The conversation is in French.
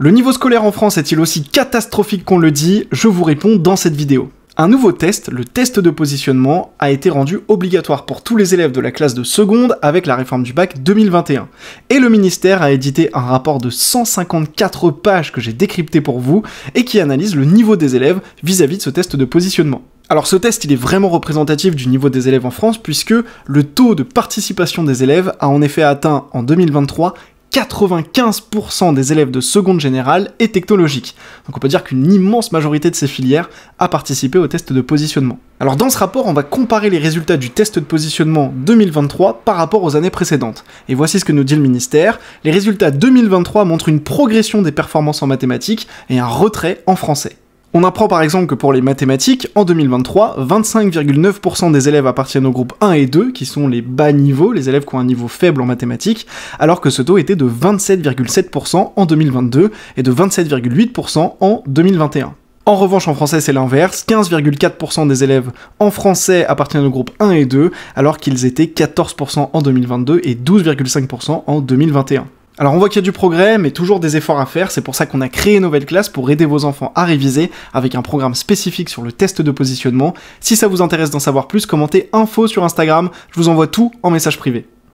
Le niveau scolaire en France est-il aussi catastrophique qu'on le dit? Je vous réponds dans cette vidéo. Un nouveau test, le test de positionnement, a été rendu obligatoire pour tous les élèves de la classe de seconde avec la réforme du bac 2021. Et le ministère a édité un rapport de 154 pages que j'ai décrypté pour vous et qui analyse le niveau des élèves vis-à-vis de ce test de positionnement. Alors ce test, il est vraiment représentatif du niveau des élèves en France puisque le taux de participation des élèves a en effet atteint en 2023 95% des élèves de seconde générale et technologique. Donc on peut dire qu'une immense majorité de ces filières a participé au test de positionnement. Alors dans ce rapport, on va comparer les résultats du test de positionnement 2023 par rapport aux années précédentes. Et voici ce que nous dit le ministère. Les résultats 2023 montrent une progression des performances en mathématiques et un retrait en français. On apprend par exemple que pour les mathématiques, en 2023, 25,9% des élèves appartiennent au groupe 1 et 2, qui sont les bas niveaux, les élèves qui ont un niveau faible en mathématiques, alors que ce taux était de 27,7% en 2022 et de 27,8% en 2021. En revanche, en français, c'est l'inverse, 15,4% des élèves en français appartiennent au groupe 1 et 2, alors qu'ils étaient 14% en 2022 et 12,5% en 2021. Alors on voit qu'il y a du progrès, mais toujours des efforts à faire, c'est pour ça qu'on a créé Nouvelle Classe pour aider vos enfants à réviser, avec un programme spécifique sur le test de positionnement. Si ça vous intéresse d'en savoir plus, commentez info sur Instagram, je vous envoie tout en message privé.